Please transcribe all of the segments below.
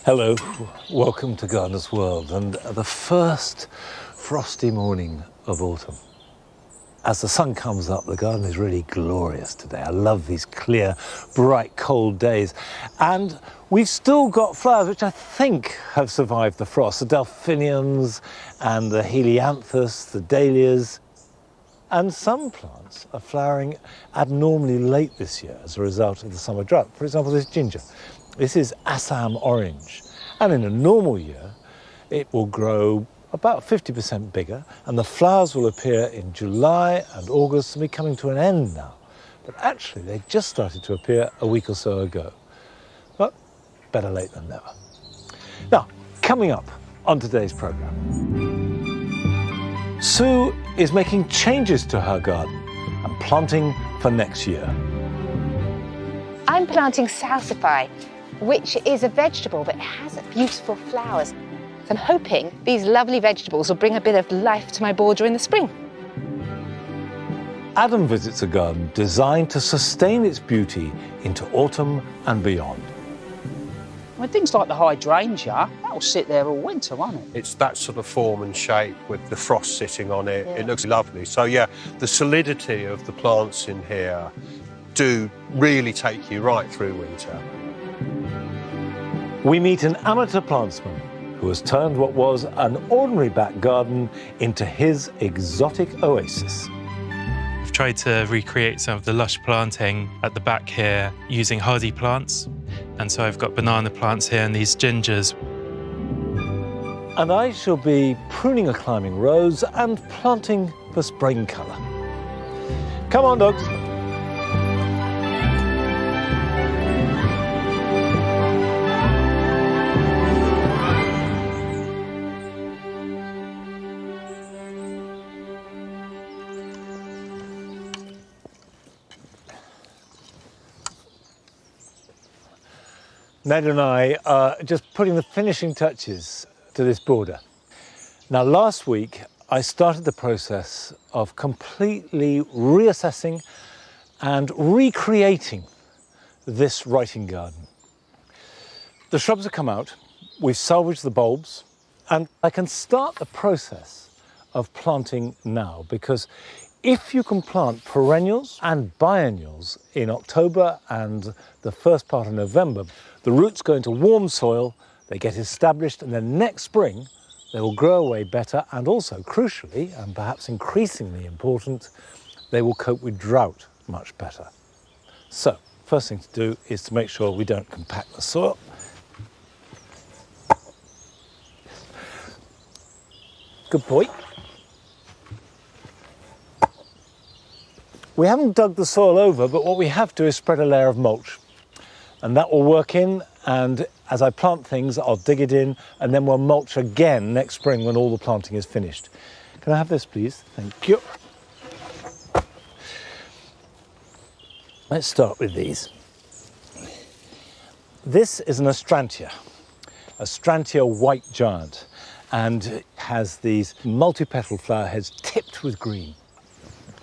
Hello, welcome to Gardener's World and the first frosty morning of autumn. As the sun comes up, the garden is really glorious today. I love these clear, bright, cold days. And we've still got flowers which I think have survived the frost. The delphiniums and the helianthus, the dahlias. And some plants are flowering abnormally late this year as a result of the summer drought. For example, this ginger. This is Assam orange, and in a normal year, it will grow about 50% bigger, and the flowers will appear in July and August and be coming to an end now. But actually, they just started to appear a week or so ago. But better late than never. Now, coming up on today's programme, Sue is making changes to her garden and planting for next year. I'm planting salsify, which is a vegetable but has beautiful flowers. I'm hoping these lovely vegetables will bring a bit of life to my border in the spring. Adam visits a garden designed to sustain its beauty into autumn and beyond. Well, things like the hydrangea, that'll sit there all winter, won't it? It's that sort of form and shape with the frost sitting on it. Yeah. It looks lovely. So yeah, the solidity of the plants in here do really take you right through winter. We meet an amateur plantsman who has turned what was an ordinary back garden into his exotic oasis. I've tried to recreate some of the lush planting at the back here using hardy plants. And so I've got banana plants here and these gingers. And I shall be pruning a climbing rose and planting for spring colour. Come on, dogs. Ned and I are just putting the finishing touches to this border. Now, last week, I started the process of completely reassessing and recreating this writing garden. The shrubs have come out, we've salvaged the bulbs, and I can start the process of planting now, because if you can plant perennials and biennials in October and the first part of November, the roots go into warm soil, they get established, and then next spring they will grow away better, and also, crucially, and perhaps increasingly important, they will cope with drought much better. So, first thing to do is to make sure we don't compact the soil. Good boy. We haven't dug the soil over, but what we have to is spread a layer of mulch. And that will work in, and as I plant things, I'll dig it in, and then we'll mulch again next spring when all the planting is finished. Can I have this, please? Thank you. Let's start with these. This is an Astrantia white giant, and it has these multi-petal flower heads tipped with green,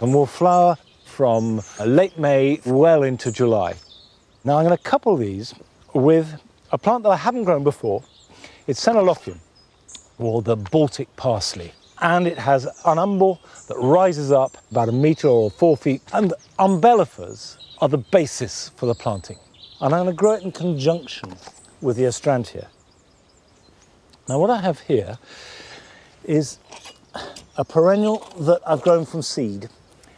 and will flower from late May well into July. Now I'm going to couple these with a plant that I haven't grown before. It's Senolophium, or the Baltic parsley. And it has an umbel that rises up about 1 metre or 4 feet. And umbellifers are the basis for the planting. And I'm going to grow it in conjunction with the Astrantia. Now what I have here is a perennial that I've grown from seed.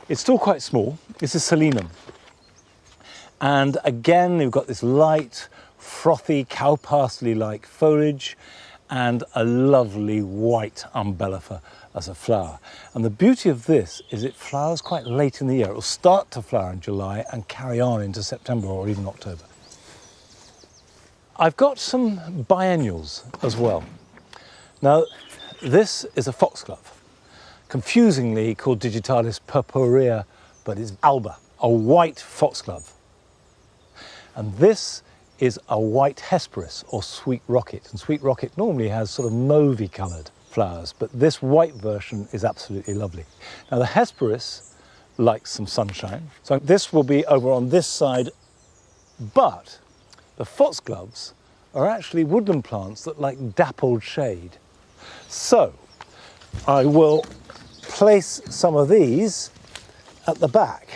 It's still quite small. This is Selenum. And again, you've got this light, frothy, cow parsley-like foliage and a lovely white umbellifer as a flower. And the beauty of this is it flowers quite late in the year. It will start to flower in July and carry on into September or even October. I've got some biennials as well. Now, this is a foxglove, confusingly called Digitalis purpurea, but it's alba, a white foxglove. And this is a white Hesperus, or sweet rocket. And sweet rocket normally has sort of mauvey coloured flowers, but this white version is absolutely lovely. Now the Hesperus likes some sunshine, so this will be over on this side, but the foxgloves are actually woodland plants that like dappled shade. So I will place some of these at the back.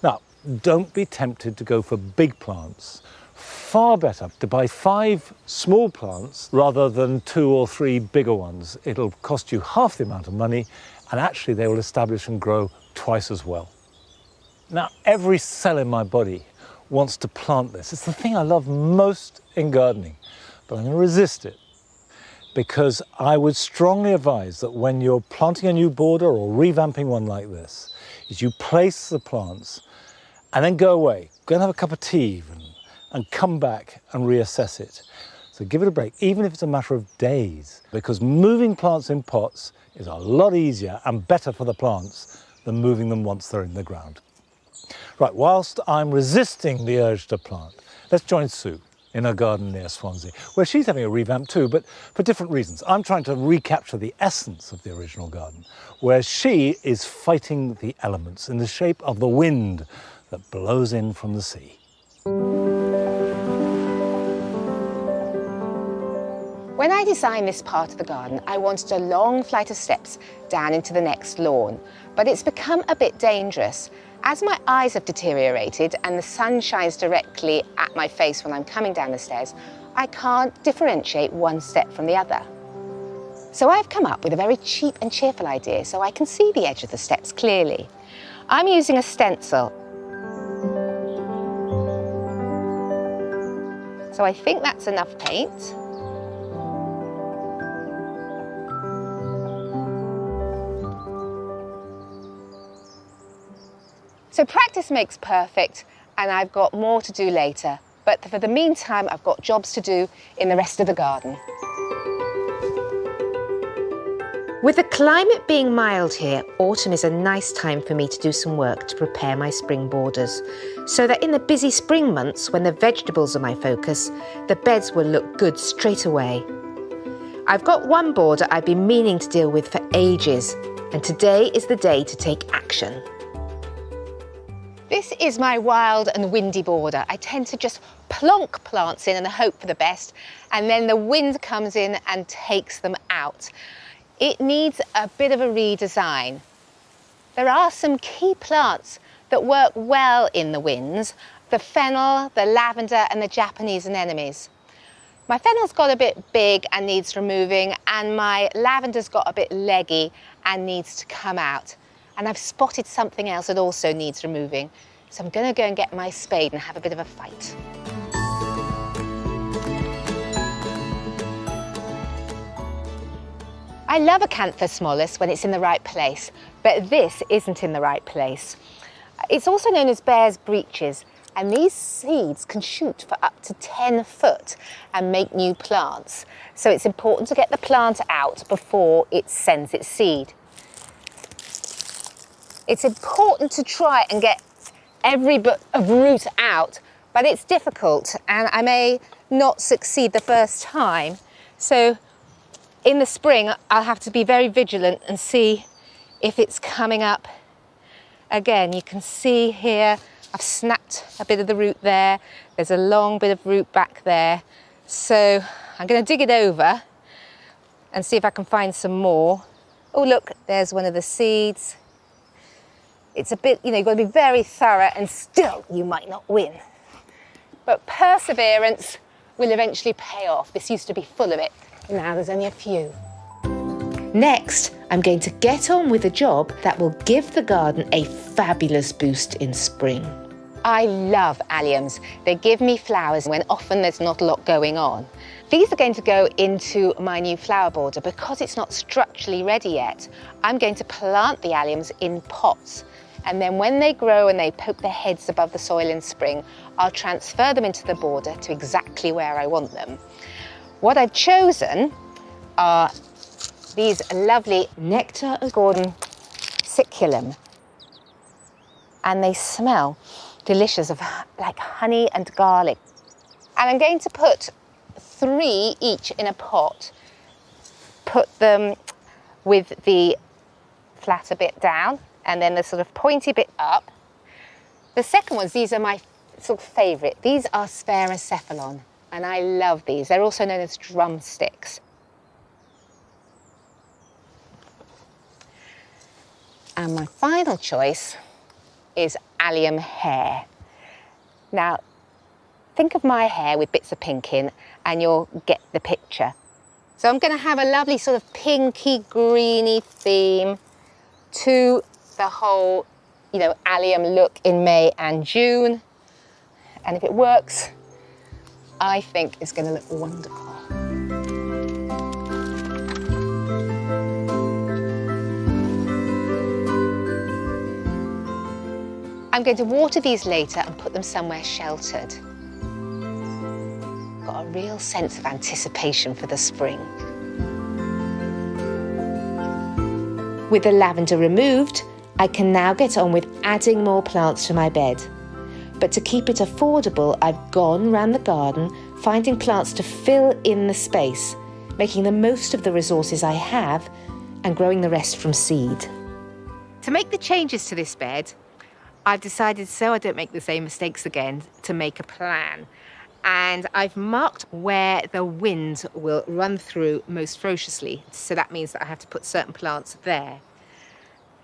Now, don't be tempted to go for big plants. Far better to buy 5 small plants rather than 2 or 3 bigger ones. It'll cost you half the amount of money, and actually they will establish and grow twice as well. Now, every cell in my body wants to plant this. It's the thing I love most in gardening, but I'm going to resist it, because I would strongly advise that when you're planting a new border or revamping one like this, is you place the plants and then go away, go and have a cup of tea even, and come back and reassess it. So give it a break, even if it's a matter of days, because moving plants in pots is a lot easier and better for the plants than moving them once they're in the ground. Right, whilst I'm resisting the urge to plant, let's join Sue in her garden near Swansea, where she's having a revamp too, but for different reasons. I'm trying to recapture the essence of the original garden, where she is fighting the elements in the shape of the wind that blows in from the sea. When I designed this part of the garden, I wanted a long flight of steps down into the next lawn, but it's become a bit dangerous. As my eyes have deteriorated and the sun shines directly at my face when I'm coming down the stairs, I can't differentiate one step from the other. So I've come up with a very cheap and cheerful idea so I can see the edge of the steps clearly. I'm using a stencil. So I think that's enough paint. So practice makes perfect, and I've got more to do later. But for the meantime, I've got jobs to do in the rest of the garden. With the climate being mild here, autumn is a nice time for me to do some work to prepare my spring borders, so that in the busy spring months, when the vegetables are my focus, the beds will look good straight away. I've got one border I've been meaning to deal with for ages, and today is the day to take action. This is my wild and windy border. I tend to just plonk plants in and hope for the best, and then the wind comes in and takes them out. It needs a bit of a redesign. There are some key plants that work well in the winds: the fennel, the lavender and the Japanese anemones. My fennel's got a bit big and needs removing, and my lavender's got a bit leggy and needs to come out. And I've spotted something else that also needs removing. So I'm going to go and get my spade and have a bit of a fight. I love Acanthus mollis when it's in the right place, but this isn't in the right place. It's also known as bear's breeches, and these seeds can shoot for up to 10 foot and make new plants. So it's important to get the plant out before it sends its seed. It's important to try and get every bit of root out, but it's difficult and I may not succeed the first time. So in the spring, I'll have to be very vigilant and see if it's coming up again. You can see here, I've snapped a bit of the root there. There's a long bit of root back there. So I'm going to dig it over and see if I can find some more. Oh, look, there's one of the seeds. It's a bit, you've got to be very thorough, and still you might not win. But perseverance will eventually pay off. This used to be full of it, and now there's only a few. Next, I'm going to get on with a job that will give the garden a fabulous boost in spring. I love alliums. They give me flowers when often there's not a lot going on. These are going to go into my new flower border. Because it's not structurally ready yet, I'm going to plant the alliums in pots. And then when they grow and they poke their heads above the soil in spring, I'll transfer them into the border to exactly where I want them. What I've chosen are these lovely Nectar of Gordon Succulent. And they smell delicious, of like honey and garlic. And I'm going to put 3 each in a pot. Put them with the flatter bit down and then the sort of pointy bit up. The second ones, these are my sort of favourite. These are Sphaerocephalon. And I love these. They're also known as drumsticks. And my final choice is allium hair. Now, think of my hair with bits of pink in and you'll get the picture. So I'm going to have a lovely sort of pinky, greeny theme to the whole, you know, allium look in May and June. And if it works, I think it's going to look wonderful. I'm going to water these later and put them somewhere sheltered. Got a real sense of anticipation for the spring. With the lavender removed, I can now get on with adding more plants to my bed. But to keep it affordable, I've gone round the garden, finding plants to fill in the space, making the most of the resources I have and growing the rest from seed. To make the changes to this bed, I've decided, so I don't make the same mistakes again, to make a plan. And I've marked where the wind will run through most ferociously. So that means that I have to put certain plants there.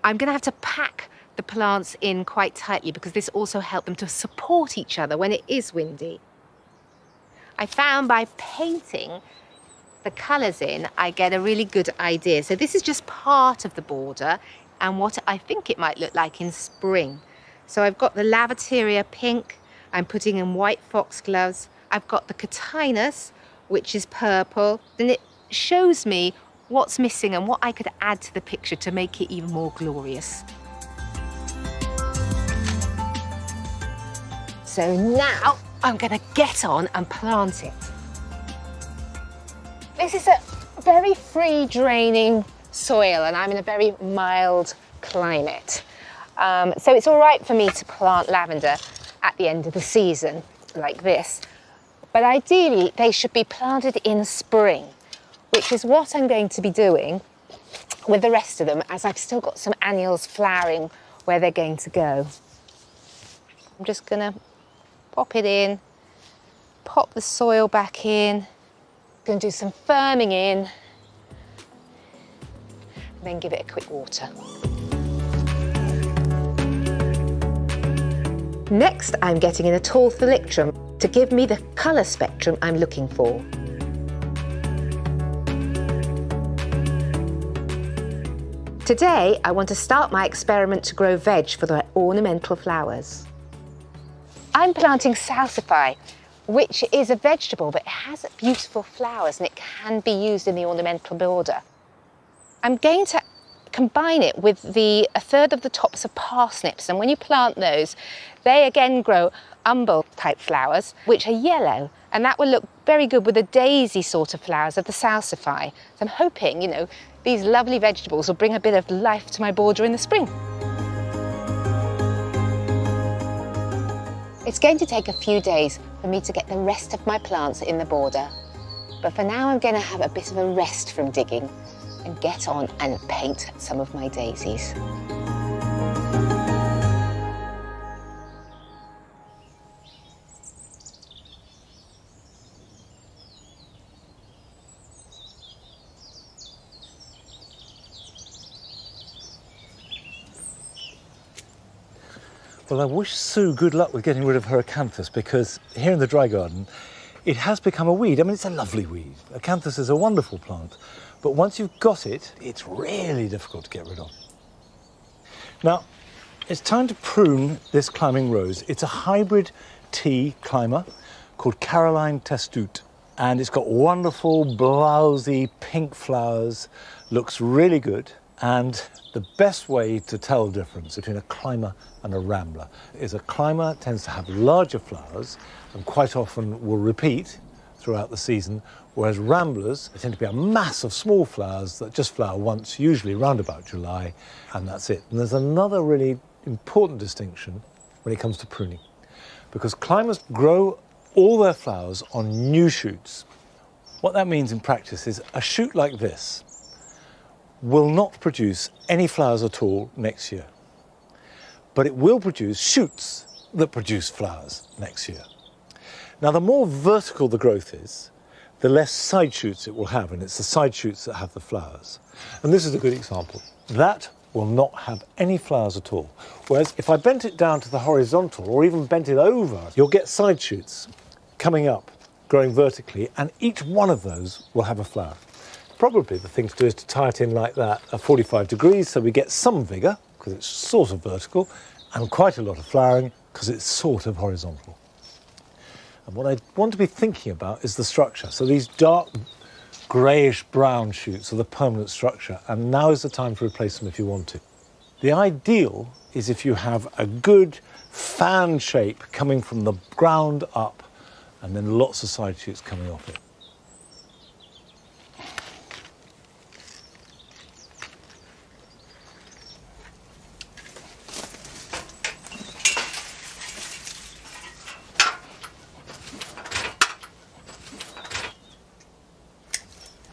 I'm going to have to pack the plants in quite tightly because this also helps them to support each other when it is windy. I found by painting the colours in, I get a really good idea. So this is just part of the border and what I think it might look like in spring. So I've got the Lavateria pink, I'm putting in white foxgloves. I've got the Cotinus, which is purple. Then it shows me what's missing and what I could add to the picture to make it even more glorious. So now I'm going to get on and plant it. This is a very free draining soil and I'm in a very mild climate. So it's all right for me to plant lavender at the end of the season like this. But ideally they should be planted in spring, which is what I'm going to be doing with the rest of them as I've still got some annuals flowering where they're going to go. I'm just going to pop it in, pop the soil back in, going to do some firming in, and then give it a quick water. Next, I'm getting in a tall thalictrum to give me the colour spectrum I'm looking for. Today, I want to start my experiment to grow veg for the ornamental flowers. I'm planting Salsify, which is a vegetable, but it has beautiful flowers and it can be used in the ornamental border. I'm going to combine it with a third of the tops of parsnips, and when you plant those, they again grow umbel type flowers, which are yellow, and that will look very good with the daisy sort of flowers of the Salsify. So I'm hoping, you know, these lovely vegetables will bring a bit of life to my border in the spring. It's going to take a few days for me to get the rest of my plants in the border, but for now I'm going to have a bit of a rest from digging and get on and paint some of my daisies. Well, I wish Sue good luck with getting rid of her acanthus, because here in the dry garden, it has become a weed. I mean, it's a lovely weed. Acanthus is a wonderful plant, but once you've got it, it's really difficult to get rid of. Now, it's time to prune this climbing rose. It's a hybrid tea climber called Caroline Testute, and it's got wonderful, blousy pink flowers, looks really good. And the best way to tell the difference between a climber and a rambler is a climber tends to have larger flowers and quite often will repeat throughout the season, whereas ramblers tend to be a mass of small flowers that just flower once, usually around about July, and that's it. And there's another really important distinction when it comes to pruning, because climbers grow all their flowers on new shoots. What that means in practice is a shoot like this will not produce any flowers at all next year, but it will produce shoots that produce flowers next year. Now, the more vertical the growth is, the less side shoots it will have, and it's the side shoots that have the flowers. And this is a good example. That will not have any flowers at all. Whereas if I bent it down to the horizontal, or even bent it over, you'll get side shoots coming up, growing vertically, and each one of those will have a flower. Probably the thing to do is to tie it in like that at 45 degrees, so we get some vigour, because it's sort of vertical, and quite a lot of flowering, because it's sort of horizontal. And what I want to be thinking about is the structure. So these dark greyish brown shoots are the permanent structure, and now is the time to replace them if you want to. The ideal is if you have a good fan shape coming from the ground up, and then lots of side shoots coming off it.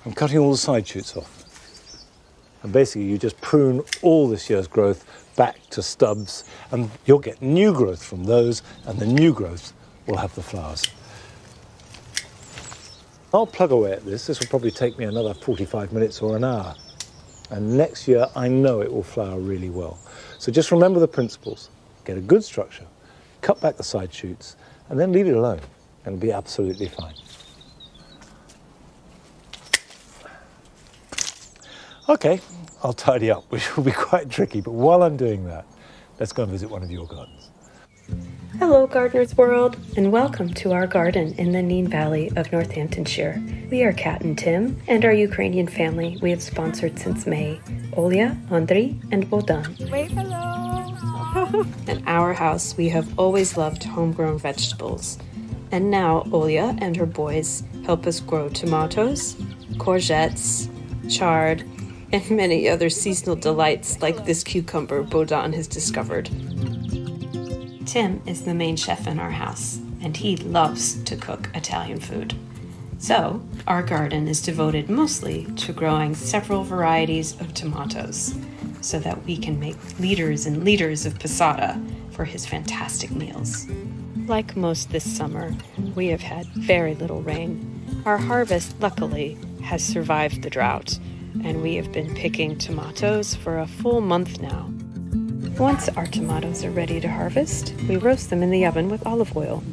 I'm cutting all the side shoots off. And basically you just prune all this year's growth back to stubs, and you'll get new growth from those, and the new growth will have the flowers. I'll plug away at this. This will probably take me another 45 minutes or an hour. And next year I know it will flower really well. So just remember the principles. Get a good structure, cut back the side shoots, and then leave it alone, and it'll be absolutely fine. Okay, I'll tidy up, which will be quite tricky, but while I'm doing that, let's go and visit one of your gardens. Hello, Gardener's World, and welcome to our garden in the Nene Valley of Northamptonshire. We are Kat and Tim, and our Ukrainian family we have sponsored since May, Olya, Andriy, and Bohdan. Wait, hello! In our house, we have always loved homegrown vegetables. And now Olya and her boys help us grow tomatoes, courgettes, chard, and many other seasonal delights like this cucumber Bohdan has discovered. Tim is the main chef in our house, and he loves to cook Italian food. So, our garden is devoted mostly to growing several varieties of tomatoes, so that we can make liters and liters of passata for his fantastic meals. Like most this summer, we have had very little rain. Our harvest, luckily, has survived the drought, and we have been picking tomatoes for a full month now. Once our tomatoes are ready to harvest, we roast them in the oven with olive oil.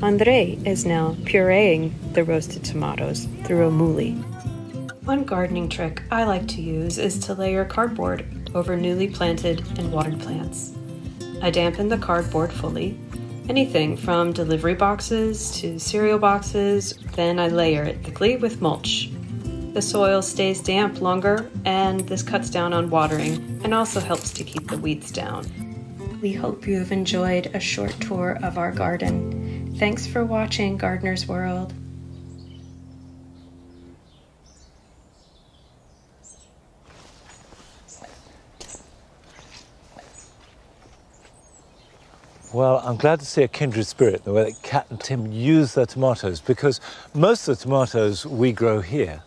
Andrei is now pureeing the roasted tomatoes through a mouli. One gardening trick I like to use is to layer cardboard over newly planted and watered plants. I dampen the cardboard fully, anything from delivery boxes to cereal boxes, then I layer it thickly with mulch. The soil stays damp longer, and this cuts down on watering and also helps to keep the weeds down. We hope you have enjoyed a short tour of our garden. Thanks for watching, Gardener's World. Well, I'm glad to see a kindred spirit in the way that Kat and Tim use their tomatoes, because most of the tomatoes we grow here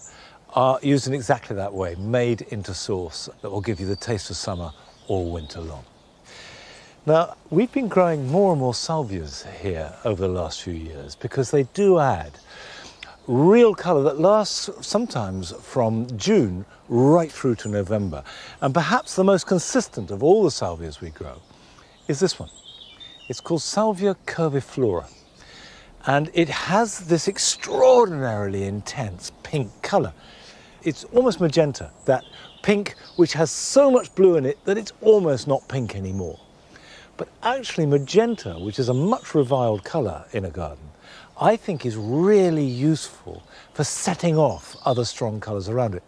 are used in exactly that way, made into sauce that will give you the taste of summer all winter long. Now, we've been growing more and more salvias here over the last few years because they do add real colour that lasts sometimes from June right through to November. And perhaps the most consistent of all the salvias we grow is this one. It's called Salvia Curvy Flora. And it has this extraordinarily intense pink colour. It's almost magenta, that pink which has so much blue in it that it's almost not pink anymore. But actually magenta, which is a much reviled colour in a garden, I think is really useful for setting off other strong colours around it.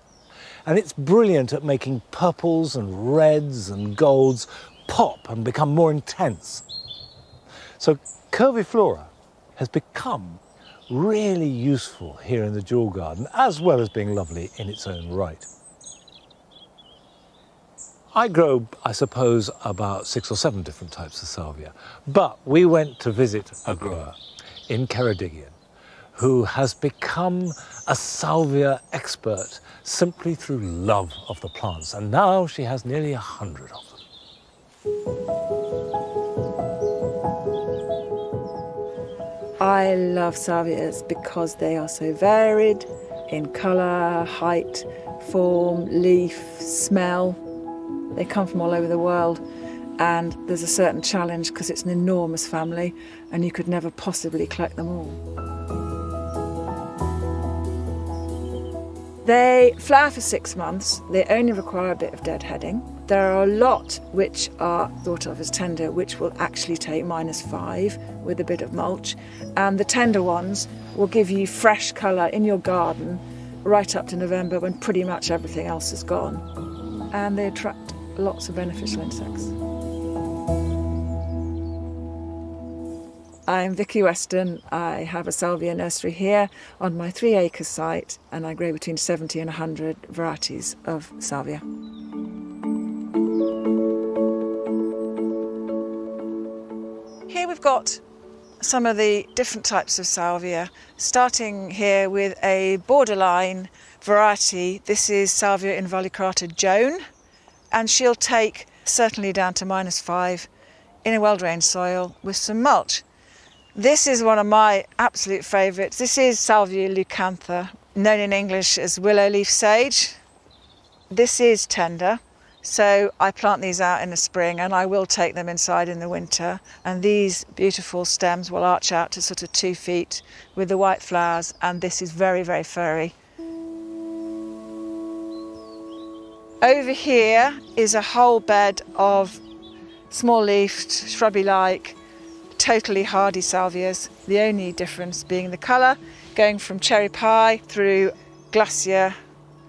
And it's brilliant at making purples and reds and golds pop and become more intense. So Curvy Flora has become really useful here in the Jewel Garden, as well as being lovely in its own right. I grow, I suppose, about 6 or 7 different types of salvia, but we went to visit a grower in Ceredigion who has become a salvia expert simply through love of the plants, and now she has nearly 100 of them. I love salvias because they are so varied in colour, height, form, leaf, smell. They come from all over the world, and there's a certain challenge because it's an enormous family and you could never possibly collect them all. They flower for 6 months. They only require a bit of deadheading. There are a lot which are thought of as tender, which will actually take -5 with a bit of mulch. And the tender ones will give you fresh colour in your garden right up to November when pretty much everything else is gone. And they attract lots of beneficial insects. I'm Vicky Weston. I have a Salvia Nursery here on my 3-acre site, and I grow between 70 and 100 varieties of salvia. Here we've got some of the different types of salvia, starting here with a borderline variety. This is Salvia involucrata Joan, and she'll take certainly down to -5 in a well-drained soil with some mulch. This is one of my absolute favourites. This is Salvia leucantha, known in English as willow leaf sage. This is tender, so I plant these out in the spring and I will take them inside in the winter. And these beautiful stems will arch out to sort of 2 feet with the white flowers, and this is very, very furry. Over here is a whole bed of small-leafed, shrubby-like, totally hardy salvias, the only difference being the colour, going from cherry pie through glacier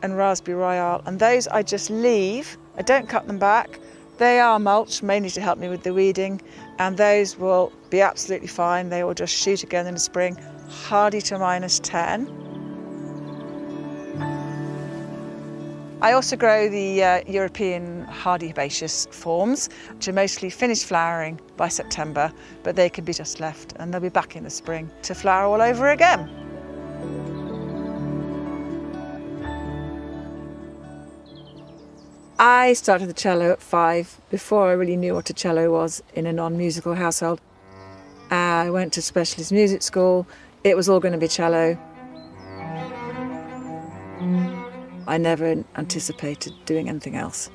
and raspberry royale. And those I just leave, I don't cut them back. They are mulch, mainly to help me with the weeding, and those will be absolutely fine. They will just shoot again in the spring, hardy to -10. I also grow the European hardy herbaceous forms, which are mostly finished flowering by September, but they can be just left and they'll be back in the spring to flower all over again. I started the cello at 5, before I really knew what a cello was in a non-musical household. I went to specialist music school. It was all going to be cello. I never anticipated doing anything else.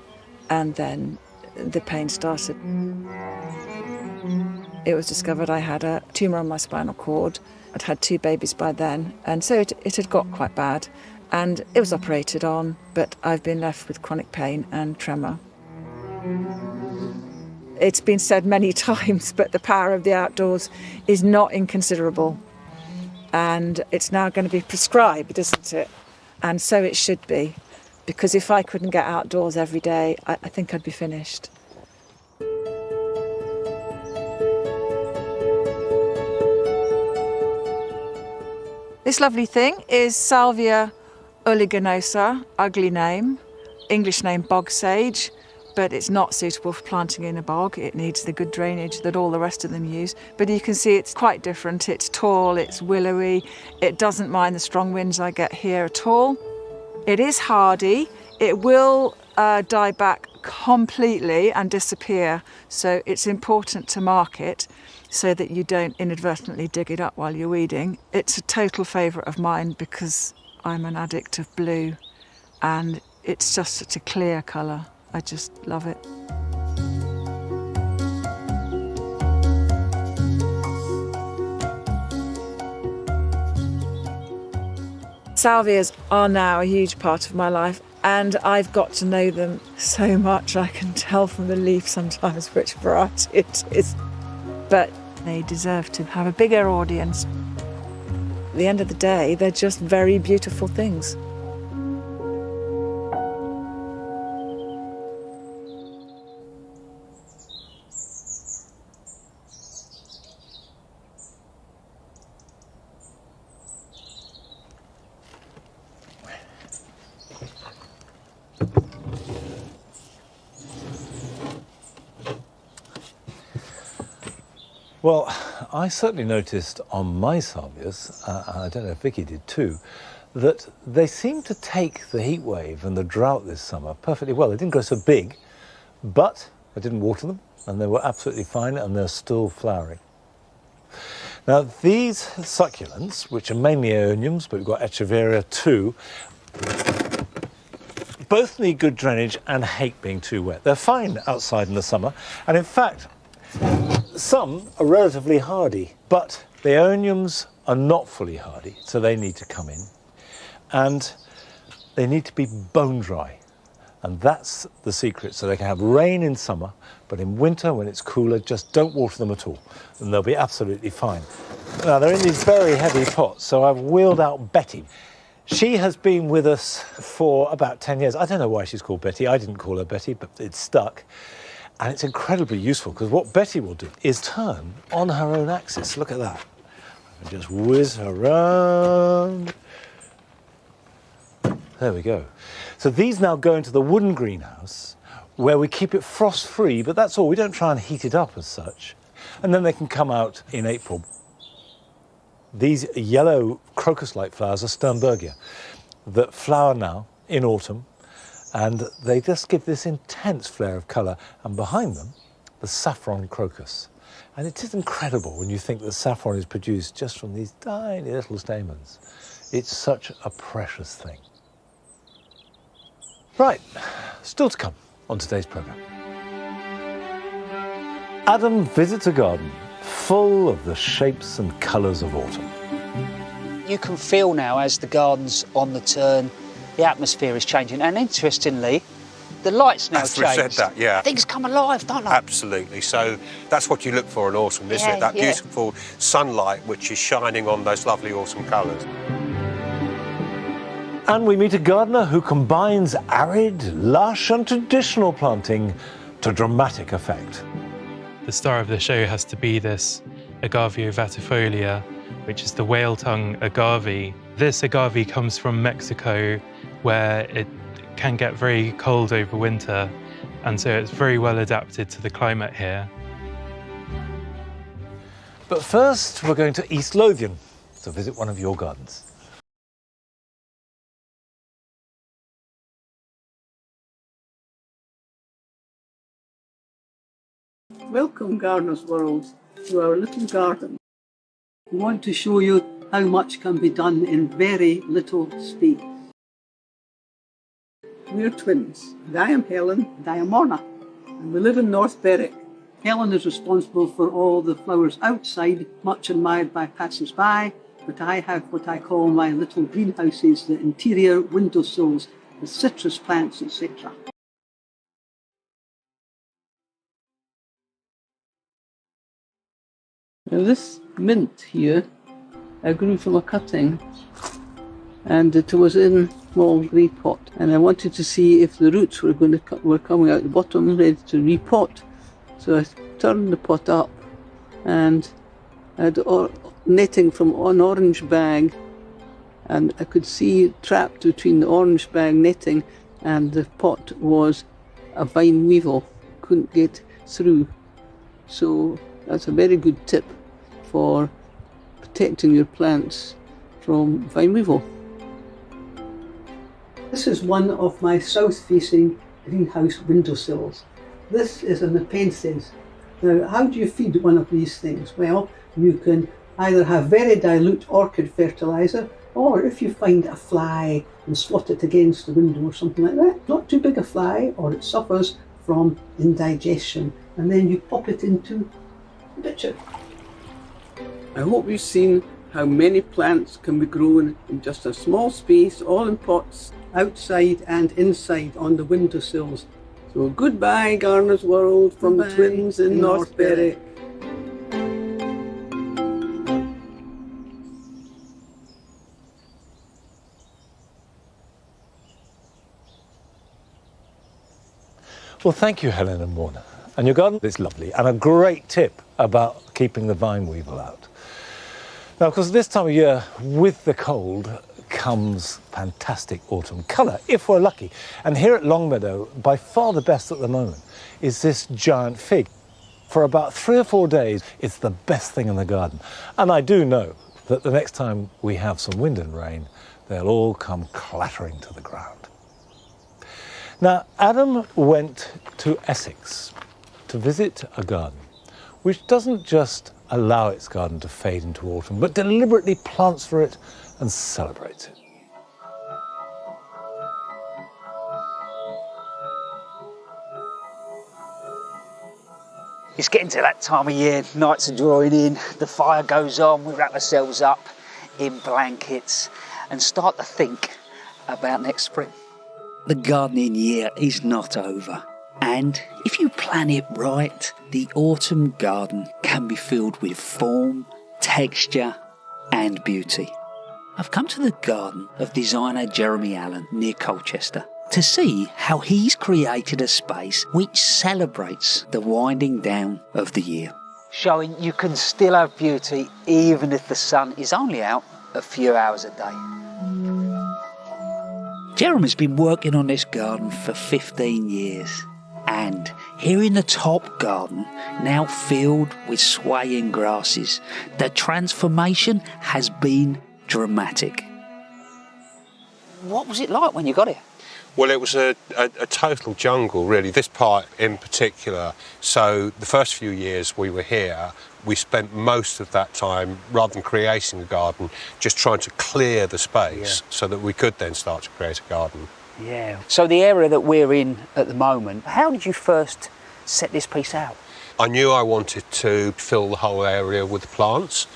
And then the pain started. It was discovered I had a tumour on my spinal cord. I'd had 2 babies by then, and so it had got quite bad. And it was operated on, but I've been left with chronic pain and tremor. It's been said many times, but the power of the outdoors is not inconsiderable. And it's now going to be prescribed, isn't it? And so it should be, because if I couldn't get outdoors every day, I think I'd be finished. This lovely thing is Salvia oliginosa, ugly name, English name bog sage, but it's not suitable for planting in a bog. It needs the good drainage that all the rest of them use. But you can see it's quite different. It's tall, it's willowy, it doesn't mind the strong winds I get here at all. It is hardy. It will die back completely and disappear, so it's important to mark it so that you don't inadvertently dig it up while you're weeding. It's a total favourite of mine because I'm an addict of blue, and it's just such a clear colour. I just love it. Salvias are now a huge part of my life, and I've got to know them so much. I can tell from the leaf sometimes which variety it is. But they deserve to have a bigger audience. At the end of the day, they're just very beautiful things. Well, I certainly noticed on my salvias, and I don't know if Vicky did too, that they seem to take the heat wave and the drought this summer perfectly well. They didn't grow so big, but I didn't water them, and they were absolutely fine, and they're still flowering. Now, these succulents, which are mainly aeoniums, but we've got Echeveria too, both need good drainage and hate being too wet. They're fine outside in the summer, and in fact, some are relatively hardy, but the aeoniums are not fully hardy, so they need to come in, and they need to be bone dry. And that's the secret, so they can have rain in summer, but in winter, when it's cooler, just don't water them at all, and they'll be absolutely fine. Now, they're in these very heavy pots, so I've wheeled out Betty. She has been with us for about 10 years. I don't know why she's called Betty. I didn't call her Betty, but it's stuck. And it's incredibly useful, because what Betty will do is turn on her own axis. Look at that. And just whiz her around. There we go. So these now go into the wooden greenhouse where we keep it frost-free, but that's all. We don't try and heat it up as such. And then they can come out in April. These yellow crocus-like flowers are Sternbergia that flower now in autumn, and they just give this intense flare of colour. And behind them, the saffron crocus. And it is incredible when you think that saffron is produced just from these tiny little stamens. It's such a precious thing. Right, still to come on today's programme. Adam visits a garden full of the shapes and colours of autumn. You can feel now, as the garden's on the turn, the atmosphere is changing. And interestingly, the light's now As we've changed. said that, yeah. Things come alive, don't they? Absolutely. So that's what you look for in autumn, isn't it? That beautiful sunlight which is shining on those lovely autumn colours. And we meet a gardener who combines arid, lush and traditional planting to dramatic effect. The star of the show has to be this Agave vatifolia, which is the whale-tongue agave. This agave comes from Mexico, where it can get very cold over winter, and so it's very well adapted to the climate here. But first, we're going to East Lothian to visit one of your gardens. Welcome, Gardener's World, to our little garden. We want to show you how much can be done in very little space. We're twins, and I am Helen and I am Morna, and we live in North Berwick. Helen is responsible for all the flowers outside, much admired by passers-by, but I have what I call my little greenhouses, the interior windowsills, with citrus plants, etc. Now this mint here, I grew from a cutting, and it was in a small grey pot, and I wanted to see if the roots were coming out the bottom, ready to repot. So I turned the pot up, and I had netting from an orange bag, and I could see trapped between the orange bag netting and the pot was a vine weevil, couldn't get through. So that's a very good tip for protecting your plants from vine weevil. This is one of my south-facing greenhouse windowsills. This is an Nepenthes. Now, how do you feed one of these things? Well, you can either have very dilute orchid fertiliser, or if you find a fly and swat it against the window or something like that, not too big a fly, or it suffers from indigestion, and then you pop it into the pitcher. I hope you've seen how many plants can be grown in just a small space, all in pots, outside and inside on the windowsills. So goodbye, Gardener's World, from the twins in North Berwick. Well, thank you, Helen and Morna. And your garden is lovely, and a great tip about keeping the vine weevil out. Now, of course, this time of year, with the cold, comes fantastic autumn colour, if we're lucky. And here at Longmeadow, by far the best at the moment, is this giant fig. For about 3 or 4 days, it's the best thing in the garden. And I do know that the next time we have some wind and rain, they'll all come clattering to the ground. Now, Adam went to Essex to visit a garden which doesn't just allow its garden to fade into autumn, but deliberately plants for it and celebrates it. It's getting to that time of year, nights are drawing in, the fire goes on, we wrap ourselves up in blankets and start to think about next spring. The gardening year is not over, and if you plan it right, the autumn garden can be filled with form, texture and beauty. I've come to the garden of designer Jeremy Allen near Colchester to see how he's created a space which celebrates the winding down of the year, showing you can still have beauty even if the sun is only out a few hours a day. Jeremy's been working on this garden for 15 years, and here in the top garden, now filled with swaying grasses, the transformation has been dramatic. What was it like when you got here? Well, it was a total jungle, really, this part in particular. So the first few years we were here, we spent most of that time, rather than creating a garden, just trying to clear the space so that we could then start to create a garden. Yeah. So the area that we're in at the moment, how did you first set this piece out? I knew I wanted to fill the whole area with plants.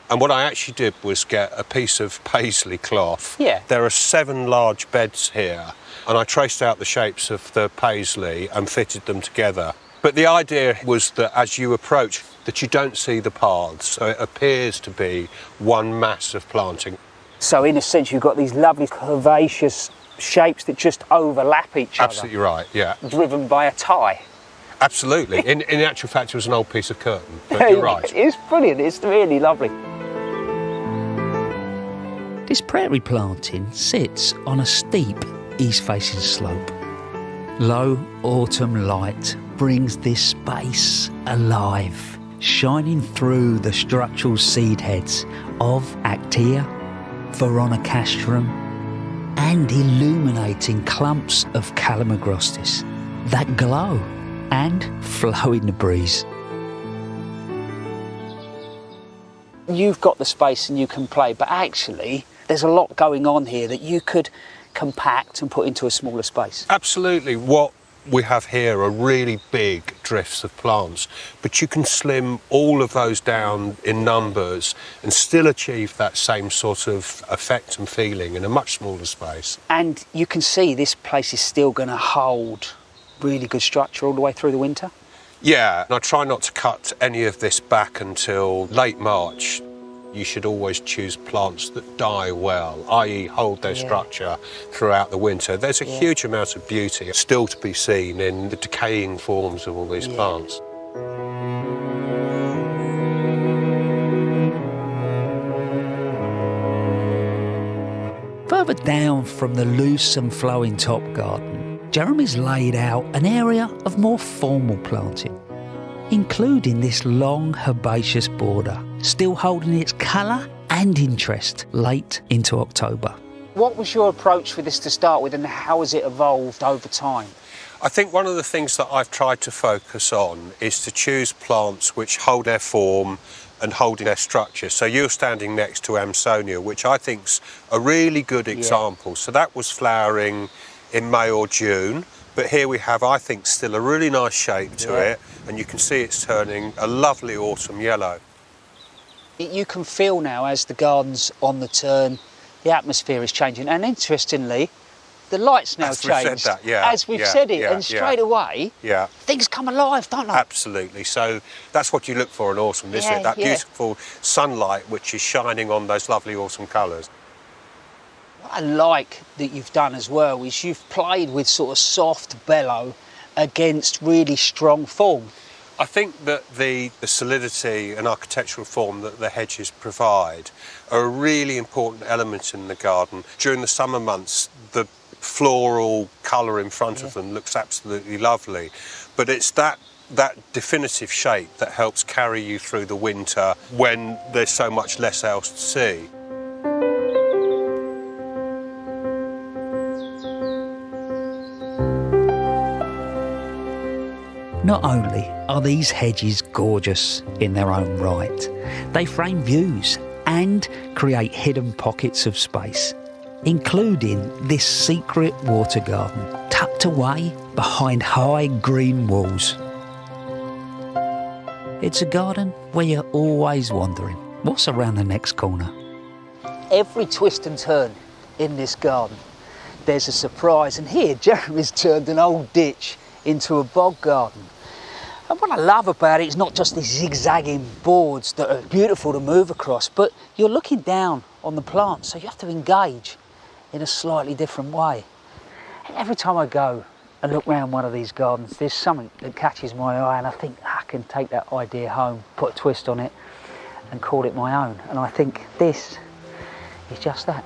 And what I actually did was get a piece of paisley cloth. Yeah. There are 7 large beds here, and I traced out the shapes of the paisley and fitted them together. But the idea was that as you approach, that you don't see the paths, so it appears to be one mass of planting. So in a sense, you've got these lovely curvaceous shapes that just overlap each other. Absolutely right, yeah. Driven by a tie. Absolutely. In actual fact, it was an old piece of curtain, but you're right. It's brilliant, it's really lovely. This prairie planting sits on a steep east-facing slope. Low autumn light brings this space alive, shining through the structural seed heads of Actea, Veronicastrum, and illuminating clumps of Calamagrostis that glow and flow in the breeze. You've got the space and you can play, but actually there's a lot going on here that you could compact and put into a smaller space. Absolutely. What we have here are really big drifts of plants, but you can slim all of those down in numbers and still achieve that same sort of effect and feeling in a much smaller space. And you can see this place is still going to hold really good structure all the way through the winter. Yeah, and I try not to cut any of this back until late March. You should always choose plants that die well, i.e. hold their structure throughout the winter. There's a huge amount of beauty still to be seen in the decaying forms of all these plants. Further down from the loose and flowing top garden, Jeremy's laid out an area of more formal planting, including this long herbaceous border, still holding its colour and interest late into October. What was your approach for this to start with, and how has it evolved over time? I think one of the things that I've tried to focus on is to choose plants which hold their form and holding their structure. So you're standing next to Amsonia, which I think's a really good example. So that was flowering in May or June, but here we have, I think, still a really nice shape to it, and you can see it's turning a lovely autumn yellow. You can feel now, as the garden's on the turn, the atmosphere is changing, and interestingly, the light's now changed. As we've said it, and straight away, things come alive, don't they? Absolutely. So that's what you look for in autumn, isn't it? That beautiful sunlight which is shining on those lovely autumn colours. What I like that you've done as well is you've played with sort of soft bellow against really strong form. I think that the solidity and architectural form that the hedges provide are a really important element in the garden. During the summer months, the floral colour in front of them looks absolutely lovely, but it's that definitive shape that helps carry you through the winter when there's so much less else to see. Not only are these hedges gorgeous in their own right, they frame views and create hidden pockets of space, including this secret water garden tucked away behind high green walls. It's a garden where you're always wondering what's around the next corner. Every twist and turn in this garden, there's a surprise, and here Jeremy's turned an old ditch into a bog garden. And what I love about it is not just these zigzagging boards that are beautiful to move across, but you're looking down on the plants, so you have to engage in a slightly different way. And every time I go and look around one of these gardens, there's something that catches my eye, and I think I can take that idea home, put a twist on it, and call it my own. And I think this is just that.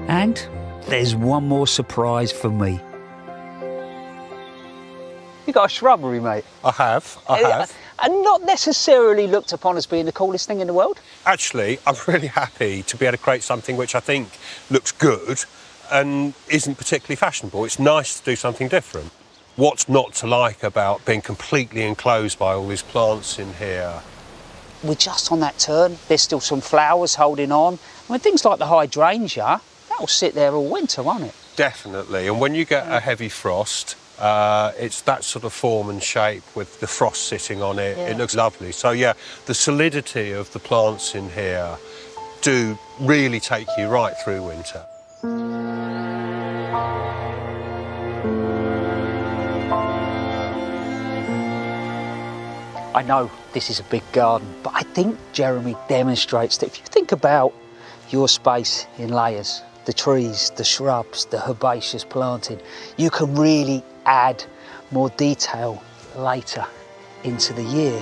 And there's one more surprise for me. You got a shrubbery, mate. I have. And not necessarily looked upon as being the coolest thing in the world. Actually, I'm really happy to be able to create something which I think looks good and isn't particularly fashionable. It's nice to do something different. What's not to like about being completely enclosed by all these plants in here? We're just on that turn. There's still some flowers holding on. I mean, things like the hydrangea, that'll sit there all winter, won't it? Definitely. And when you get a heavy frost, it's that sort of form and shape with the frost sitting on it. Yeah. It looks lovely. So yeah, the solidity of the plants in here do really take you right through winter. I know this is a big garden, but I think Jeremy demonstrates that if you think about your space in layers, the trees, the shrubs, the herbaceous planting, you can really add more detail later into the year.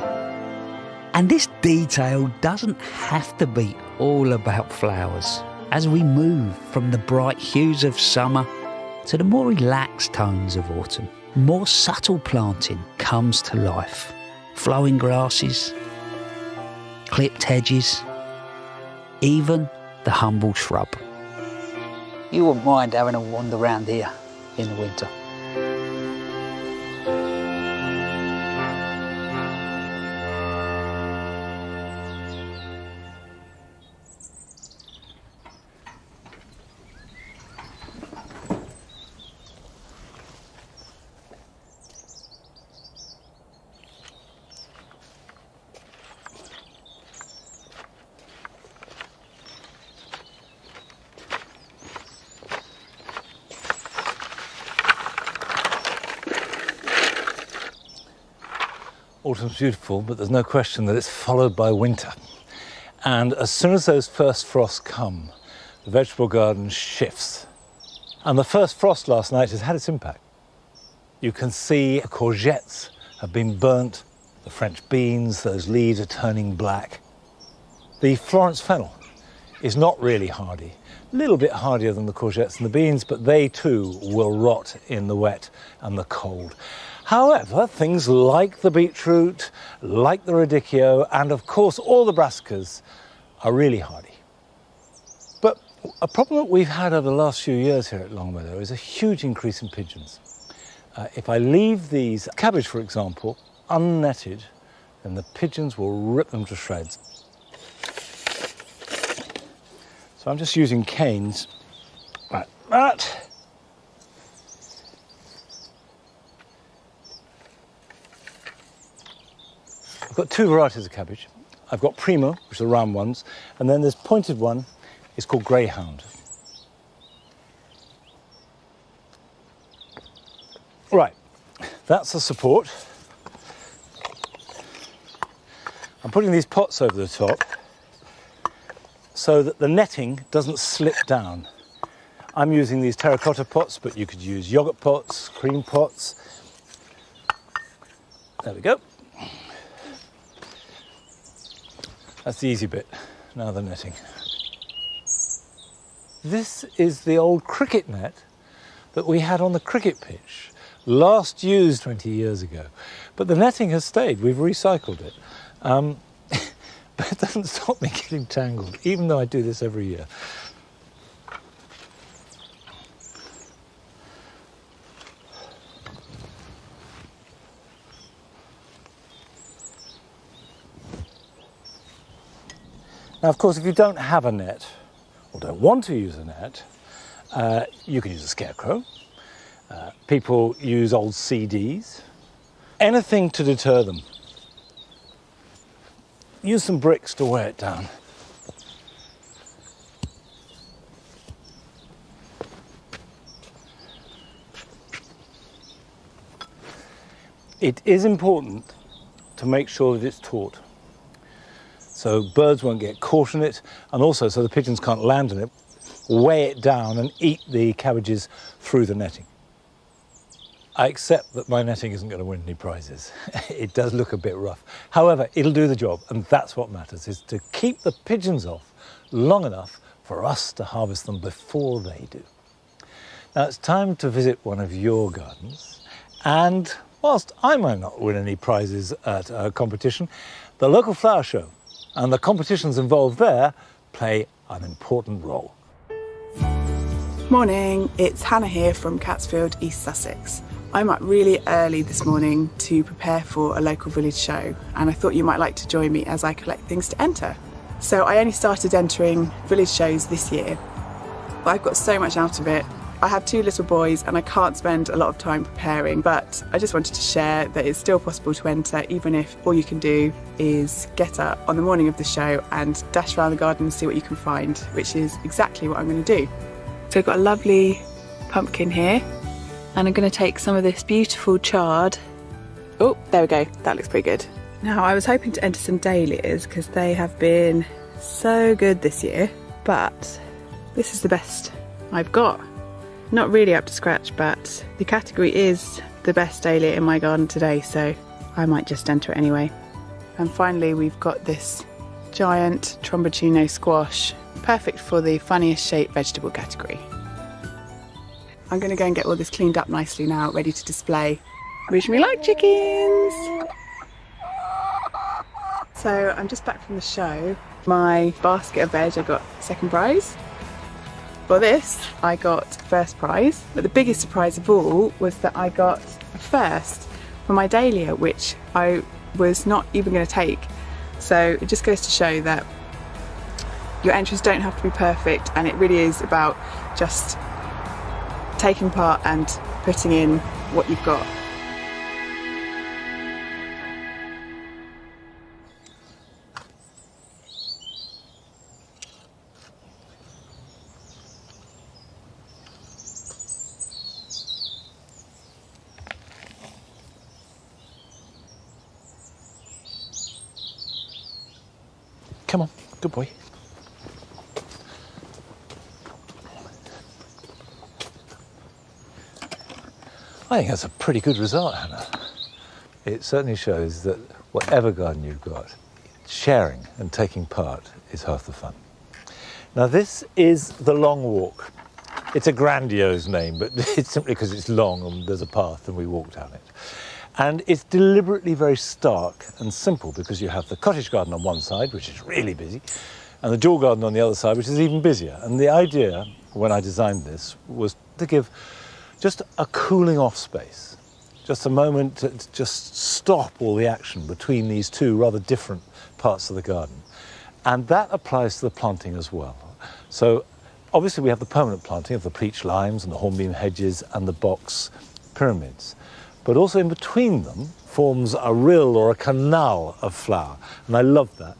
And this detail doesn't have to be all about flowers. As we move from the bright hues of summer to the more relaxed tones of autumn, more subtle planting comes to life. Flowing grasses, clipped hedges, even the humble shrub. You wouldn't mind having a wander around here in the winter. Autumn's beautiful, but there's no question that it's followed by winter. And as soon as those first frosts come, the vegetable garden shifts. And the first frost last night has had its impact. You can see the courgettes have been burnt, the French beans, those leaves are turning black. The Florence fennel is not really hardy, a little bit hardier than the courgettes and the beans, but they too will rot in the wet and the cold. However, things like the beetroot, like the radicchio, and of course all the brassicas are really hardy. But a problem that we've had over the last few years here at Longmeadow is a huge increase in pigeons. If I leave these cabbage, for example, unnetted, then the pigeons will rip them to shreds. So I'm just using canes like that. I've got two varieties of cabbage. I've got Primo, which are the round ones, and then this pointed one is called Greyhound. Right, that's the support. I'm putting these pots over the top so that the netting doesn't slip down. I'm using these terracotta pots, but you could use yogurt pots, cream pots. There we go. That's the easy bit, now the netting. This is the old cricket net that we had on the cricket pitch, last used 20 years ago. But the netting has stayed, we've recycled it. but it doesn't stop me getting tangled, even though I do this every year. Now, of course, if you don't have a net, or don't want to use a net, you can use a scarecrow. People use old CDs. Anything to deter them. Use some bricks to weigh it down. It is important to make sure that it's taut, so birds won't get caught in it, and also so the pigeons can't land in it, weigh it down and eat the cabbages through the netting. I accept that my netting isn't going to win any prizes. It does look a bit rough. However, it'll do the job, and that's what matters, is to keep the pigeons off long enough for us to harvest them before they do. Now it's time to visit one of your gardens, and whilst I might not win any prizes at a competition, the local flower show and the competitions involved there play an important role. Morning, it's Hannah here from Catsfield, East Sussex. I'm up really early this morning to prepare for a local village show, and I thought you might like to join me as I collect things to enter. So I only started entering village shows this year, but I've got so much out of it. I have 2 little boys and I can't spend a lot of time preparing, but I just wanted to share that it's still possible to enter, even if all you can do is get up on the morning of the show and dash around the garden and see what you can find, which is exactly what I'm going to do. So I've got a lovely pumpkin here, and I'm going to take some of this beautiful chard. Oh, there we go, that looks pretty good. Now I was hoping to enter some dahlias because they have been so good this year, but this is the best I've got. Not really up to scratch, but the category is the best dahlia in my garden today, so I might just enter it anyway. And finally we've got this giant Tromboncino squash, perfect for the funniest shaped vegetable category. I'm going to go and get all this cleaned up nicely now, ready to display. Wish me luck, chickens! So I'm just back from the show. My basket of veg, I got second prize. For this, I got first prize. But the biggest surprise of all was that I got a first for my dahlia, which I was not even going to take. So it just goes to show that your entries don't have to be perfect, and it really is about just taking part and putting in what you've got. Come on, good boy. I think that's a pretty good result, Hannah. It certainly shows that whatever garden you've got, sharing and taking part is half the fun. Now this is the Long Walk. It's a grandiose name, but it's simply because it's long and there's a path and we walk down it. And it's deliberately very stark and simple because you have the cottage garden on one side, which is really busy, and the dual garden on the other side, which is even busier. And the idea, when I designed this, was to give just a cooling off space, just a moment to just stop all the action between these two rather different parts of the garden. And that applies to the planting as well. So obviously we have the permanent planting of the peach limes and the hornbeam hedges and the box pyramids. But also in between them forms a rill or a canal of flower. And I love that.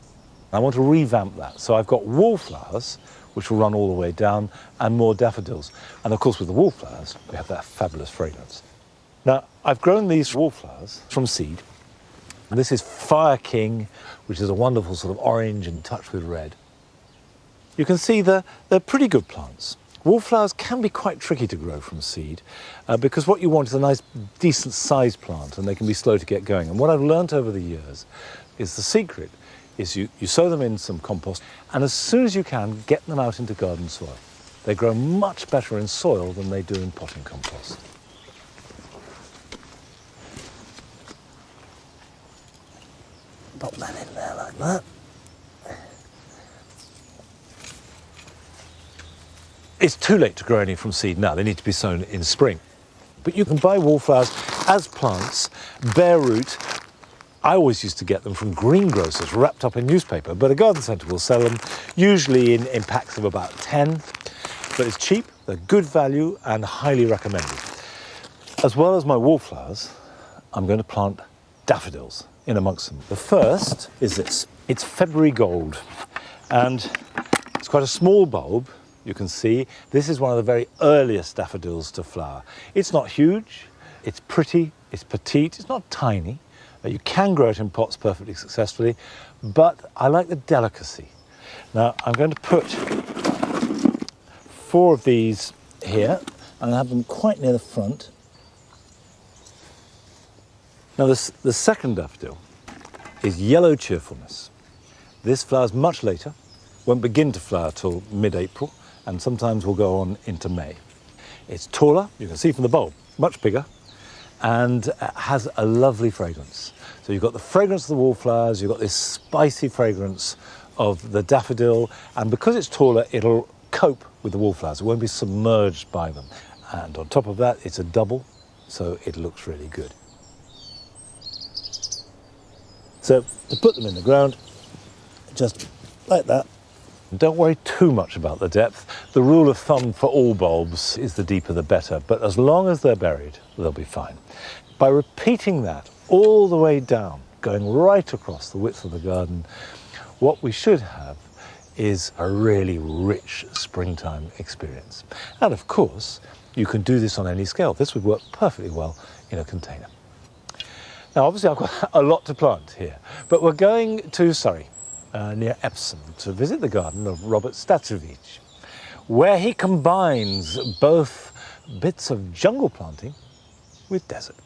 I want to revamp that. So I've got wallflowers, which will run all the way down, and more daffodils. And of course with the wallflowers, we have that fabulous fragrance. Now, I've grown these wallflowers from seed. This is Fire King, which is a wonderful sort of orange and touched with red. You can see they're pretty good plants. Wallflowers can be quite tricky to grow from seed because what you want is a nice, decent sized plant, and they can be slow to get going. And what I've learnt over the years is the secret is you sow them in some compost, and as soon as you can, get them out into garden soil. They grow much better in soil than they do in potting compost. Pop that in there like that. It's too late to grow any from seed now. They need to be sown in spring. But you can buy wallflowers as plants, bare root. I always used to get them from greengrocers wrapped up in newspaper, but a garden centre will sell them, usually in packs of about 10. But it's cheap, they're good value and highly recommended. As well as my wallflowers, I'm going to plant daffodils in amongst them. The first is this. It's February Gold, and it's quite a small bulb. You can see this is one of the very earliest daffodils to flower. It's not huge, it's pretty, it's petite, it's not tiny. You can grow it in pots perfectly successfully, but I like the delicacy. Now I'm going to put 4 of these here and have them quite near the front. Now the second daffodil is Yellow Cheerfulness. This flowers much later, won't begin to flower till mid-April, and sometimes will go on into May. It's taller, you can see from the bulb, much bigger, and has a lovely fragrance. So you've got the fragrance of the wallflowers, you've got this spicy fragrance of the daffodil, and because it's taller, it'll cope with the wallflowers. It won't be submerged by them. And on top of that, it's a double, so it looks really good. So to put them in the ground, just like that. Don't worry too much about the depth. The rule of thumb for all bulbs is the deeper the better, but as long as they're buried, they'll be fine. By repeating that all the way down, going right across the width of the garden, what we should have is a really rich springtime experience. And of course, you can do this on any scale. This would work perfectly well in a container. Now, obviously, I've got a lot to plant here, but we're going to Surrey, near Epsom, to visit the garden of Robert Statzevich, where he combines both bits of jungle planting with desert.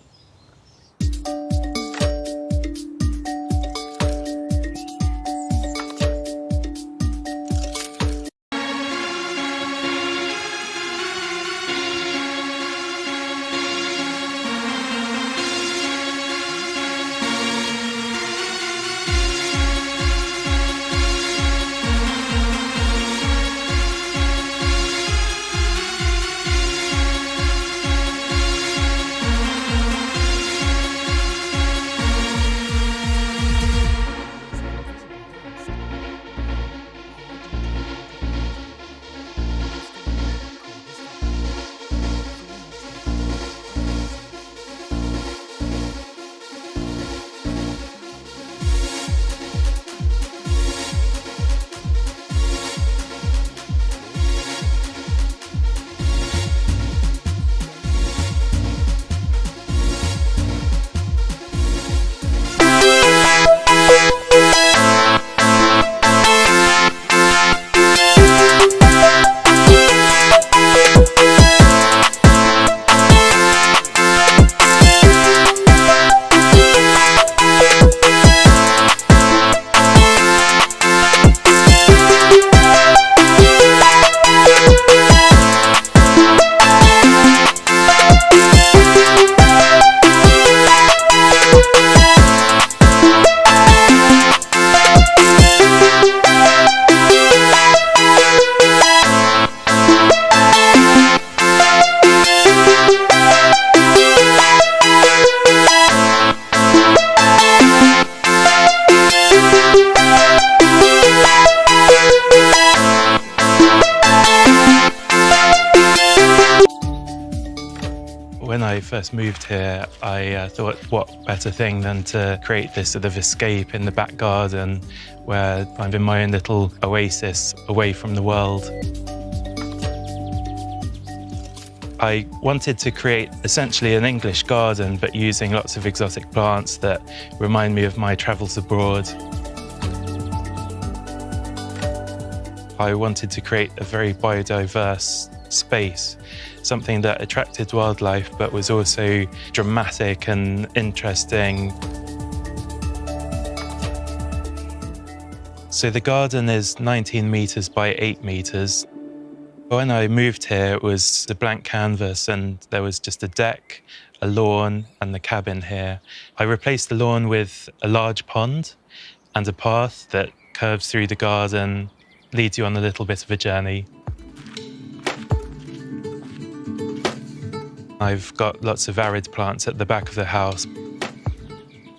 When I first moved here, I thought what better thing than to create this sort of escape in the back garden where I'm in my own little oasis away from the world. I wanted to create essentially an English garden, but using lots of exotic plants that remind me of my travels abroad. I wanted to create a very biodiverse space, something that attracted wildlife but was also dramatic and interesting. So the garden is 19 meters by 8 meters. When I moved here, it was a blank canvas and there was just a deck, a lawn and the cabin here. I replaced the lawn with a large pond and a path that curves through the garden, leads you on a little bit of a journey. I've got lots of arid plants at the back of the house.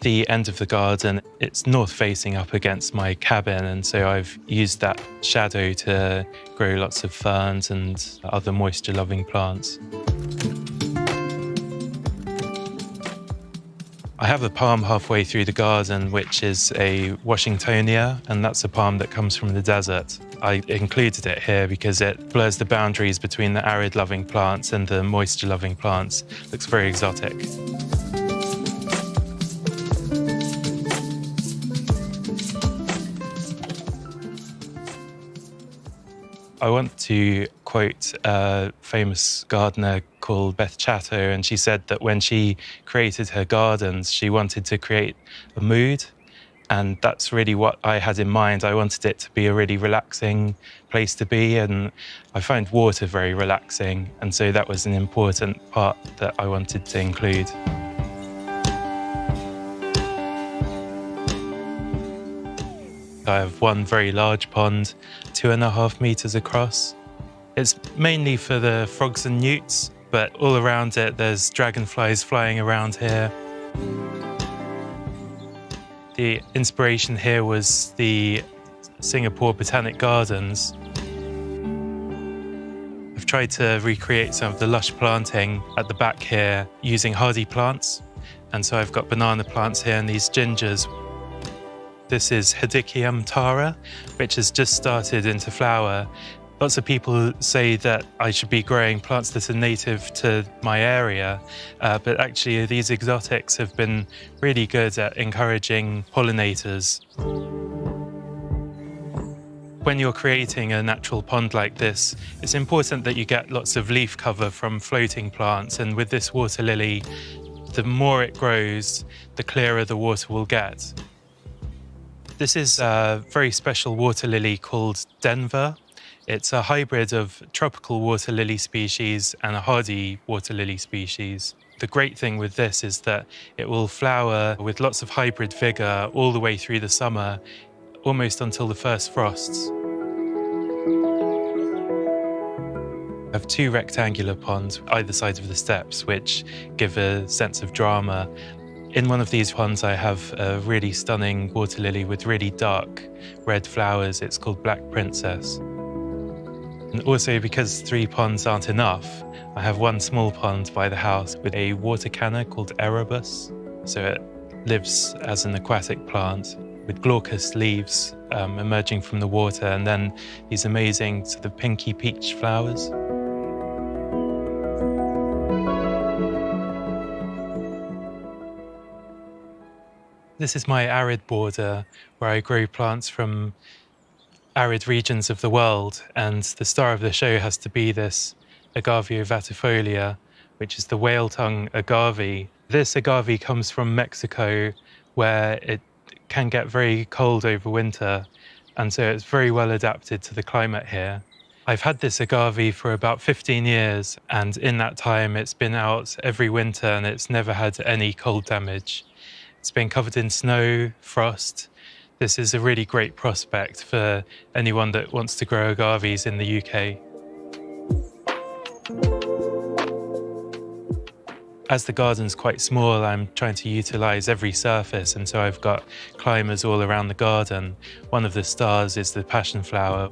The end of the garden, it's north facing up against my cabin, and so I've used that shadow to grow lots of ferns and other moisture loving plants. I have a palm halfway through the garden, which is a Washingtonia, and that's a palm that comes from the desert. I included it here because it blurs the boundaries between the arid-loving plants and the moisture-loving plants. Looks very exotic. I want to quote a famous gardener called Beth Chatto, and she said that when she created her gardens, she wanted to create a mood, and that's really what I had in mind. I wanted it to be a really relaxing place to be, and I find water very relaxing, and so that was an important part that I wanted to include. I have one very large pond, 2.5 meters across. It's mainly for the frogs and newts, but all around it there's dragonflies flying around here. The inspiration here was the Singapore Botanic Gardens. I've tried to recreate some of the lush planting at the back here using hardy plants. And so I've got banana plants here and these gingers. This is Hedychium tara, which has just started into flower. Lots of people say that I should be growing plants that are native to my area, but actually these exotics have been really good at encouraging pollinators. When you're creating a natural pond like this, it's important that you get lots of leaf cover from floating plants, and with this water lily, the more it grows, the clearer the water will get. This is a very special water lily called Denver. It's a hybrid of tropical water lily species and a hardy water lily species. The great thing with this is that it will flower with lots of hybrid vigor all the way through the summer, almost until the first frosts. I have 2 rectangular ponds either side of the steps, which give a sense of drama. In one of these ponds, I have a really stunning water lily with really dark red flowers. It's called Black Princess. And also, because 3 ponds aren't enough, I have one small pond by the house with a water canna called Erebus. So it lives as an aquatic plant with glaucous leaves emerging from the water, and then these amazing sort of pinky peach flowers. This is my arid border, where I grow plants from arid regions of the world, and the star of the show has to be this Agave vatifolia, which is the whale-tongue agave. This agave comes from Mexico, where it can get very cold over winter, and so it's very well adapted to the climate here. I've had this agave for about 15 years, and in that time it's been out every winter and it's never had any cold damage. It's been covered in snow, frost. This is a really great prospect for anyone that wants to grow agaves in the UK. As the garden's quite small, I'm trying to utilise every surface, and so I've got climbers all around the garden. One of the stars is the passion flower.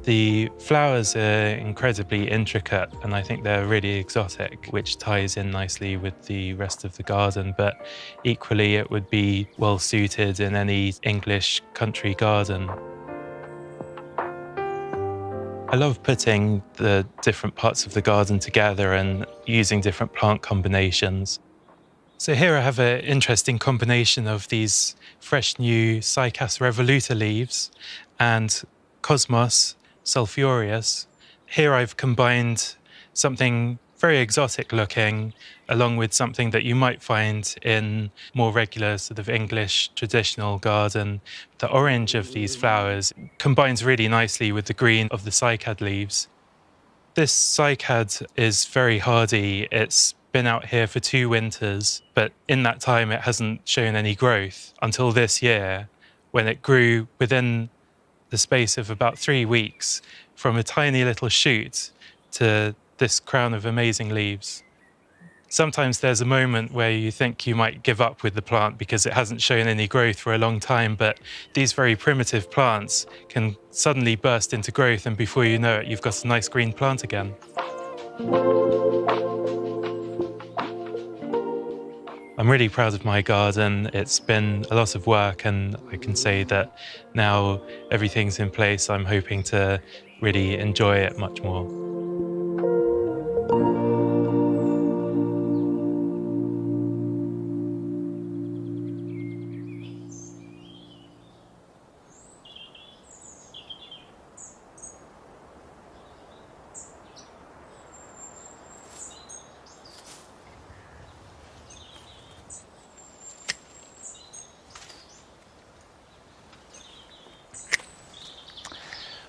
The flowers are incredibly intricate, and I think they're really exotic, which ties in nicely with the rest of the garden, but equally it would be well suited in any English country garden. I love putting the different parts of the garden together and using different plant combinations. So here I have an interesting combination of these fresh new Cycas revoluta leaves and Cosmos sulphureus. Here I've combined something very exotic looking along with something that you might find in more regular sort of English traditional garden. The orange of these flowers combines really nicely with the green of the cycad leaves. This cycad is very hardy. It's been out here for 2 winters, but in that time it hasn't shown any growth until this year, when it grew within the space of about 3 weeks from a tiny little shoot to this crown of amazing leaves. sometimes there's a moment where you think you might give up with the plant because it hasn't shown any growth for a long time, but these very primitive plants can suddenly burst into growth, and before you know it, you've got a nice green plant again. I'm really proud of my garden. It's been a lot of work, and I can say that now everything's in place, I'm hoping to really enjoy it much more.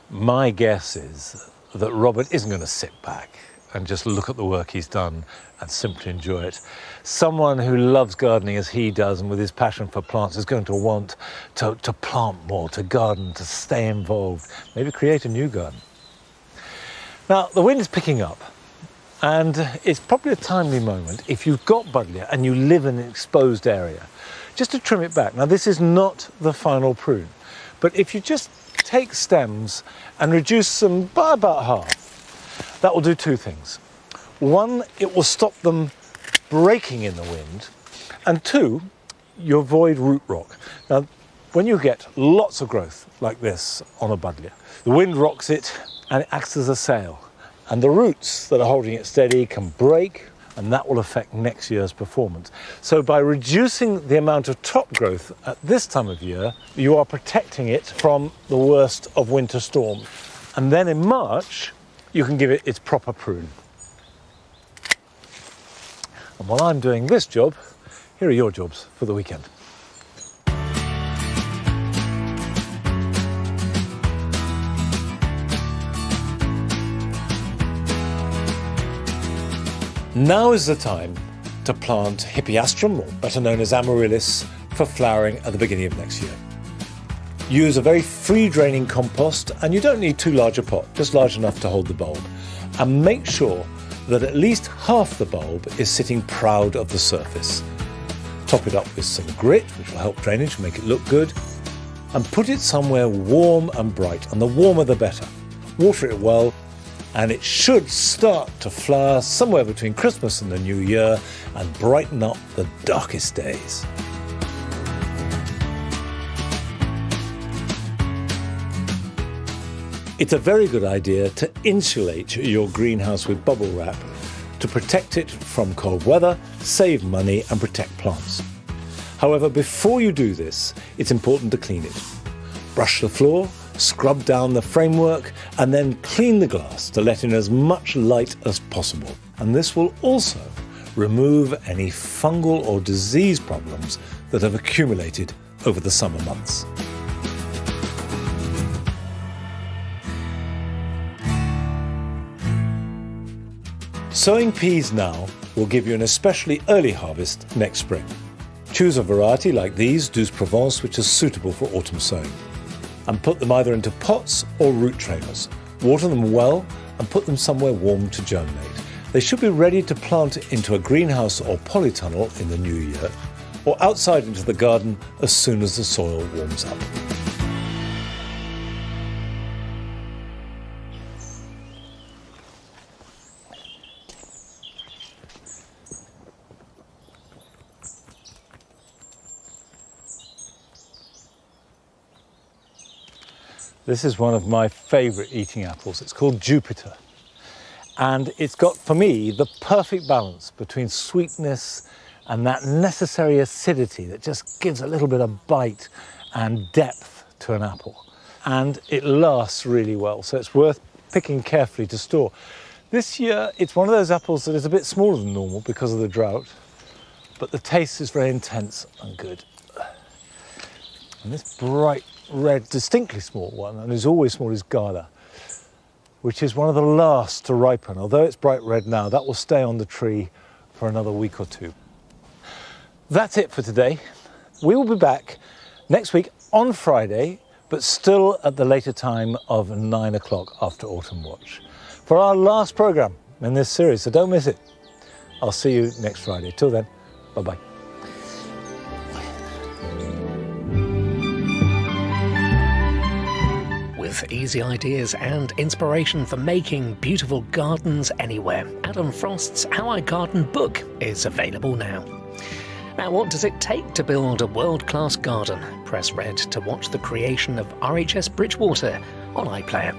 My guess is that Robert isn't going to sit back and just look at the work he's done and simply enjoy it. Someone who loves gardening as he does and with his passion for plants is going to want to plant more, to garden, to stay involved, maybe create a new garden. Now, the wind is picking up, and it's probably a timely moment if you've got buddleia and you live in an exposed area, just to trim it back. Now, this is not the final prune, but if you just take stems and reduce them by about half, that will do two things. One, it will stop them breaking in the wind, and two, you avoid root rot. Now, when you get lots of growth like this on a buddleia, the wind rocks it and it acts as a sail, and the roots that are holding it steady can break, and that will affect next year's performance. So by reducing the amount of top growth at this time of year, you are protecting it from the worst of winter storm. And then in March, you can give it its proper prune. And while I'm doing this job, here are your jobs for the weekend. Now is the time to plant Hippeastrum, or better known as Amaryllis, for flowering at the beginning of next year. Use a very free-draining compost, and you don't need too large a pot, just large enough to hold the bulb. And make sure that at least half the bulb is sitting proud of the surface. Top it up with some grit, which will help drainage and make it look good, and put it somewhere warm and bright, and the warmer the better. Water it well, and it should start to flower somewhere between Christmas and the New Year and brighten up the darkest days. It's a very good idea to insulate your greenhouse with bubble wrap to protect it from cold weather, save money and protect plants. However, before you do this, it's important to clean it. Brush the floor, scrub down the framework, and then clean the glass to let in as much light as possible. And this will also remove any fungal or disease problems that have accumulated over the summer months. Sowing peas now will give you an especially early harvest next spring. Choose a variety like these, Douce Provence, which is suitable for autumn sowing, and put them either into pots or root trainers. Water them well and put them somewhere warm to germinate. They should be ready to plant into a greenhouse or polytunnel in the new year, or outside into the garden as soon as the soil warms up. This is one of my favourite eating apples. It's called Jupiter. And it's got, for me, the perfect balance between sweetness and that necessary acidity that just gives a little bit of bite and depth to an apple. And it lasts really well, so it's worth picking carefully to store. This year, it's one of those apples that is a bit smaller than normal because of the drought, but the taste is very intense and good. And this bright red, distinctly small one, and is always small, is Gala, which is one of the last to ripen. Although it's bright red now, that will stay on the tree for another week or two. That's it for today. We will be back next week on Friday, but still at the later time of 9 o'clock after Autumn Watch, for our last programme in this series, so don't miss it. I'll see you next Friday. Till then, bye-bye. With easy ideas and inspiration for making beautiful gardens anywhere, Adam Frost's How I Garden book is available now. Now, what does it take to build a world-class garden? Press red to watch the creation of RHS Bridgewater on iPlayer.